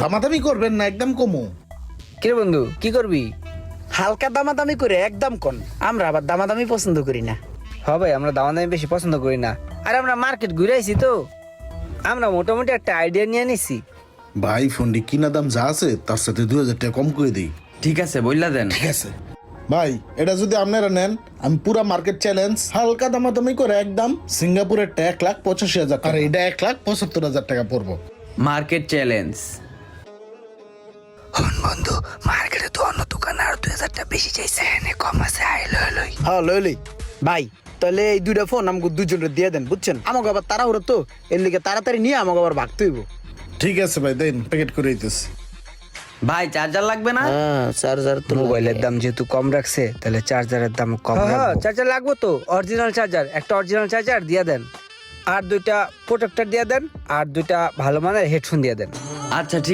দামাদামি করবেন না, একদম কমু। কিরে বন্ধু কি করবি? হালকা দামাদামি করে একদম কোন, আমরা আবার দামাদামি পছন্দ করি না। ভাই আমরা দামাদামি বেশি পছন্দ করি না। আর আমরা মার্কেট ঘুরে আইছি তো, আমরা মোটামুটি একটা আইডিয়া নিয়ে নিছি। ভাই ফোনটি কিনা দাম যা আছে তার সাথে 2000 টাকা কম করে দিই। ঠিক আছে বললা দেন। ঠিক আছে ভাই, এটা যদি আপনারা নেন আমি পুরা মার্কেট চ্যালেঞ্জ হালকা দামাদামি করে একদম সিঙ্গাপুরের 1,85,000 আর এটা 1,75,000 টাকা পড়বো। Market challenge. বন্ধু মার্কেটে তো অন্য দোকান আর 2000 টাকা বেশি চাইছে, এনে কম আছে, আই লই। হ্যাঁ লইলি ভাই, তাহলে এই দুইটা ফোন আমাকে দুজনের দিয়ে দেন, বুঝছেন? আমাকে আবার তাড়াহুড়ো তো, এর লিগে তাড়াতাড়ি নিয়ে আমাকে আবার ভাগতে হইব। ঠিক আছে ভাই, দেন প্যাকেট করে দিতেছি। ভাই চার্জার লাগবে না? হ্যাঁ চার্জার তো মোবাইলের দাম যেহেতু কম রাখছে তাহলে চার্জারের দাম কম রাখবো। চার্জার লাগবে তো, অরিজিনাল চার্জার, একটা অরিজিনাল চার্জার দিয়ে দেন, আর দুইটা প্রোটেক্টর দিয়ে দেন, আর দুইটা ভালো মানের হেডফোন দিয়ে দেন। আচ্ছা ঠিক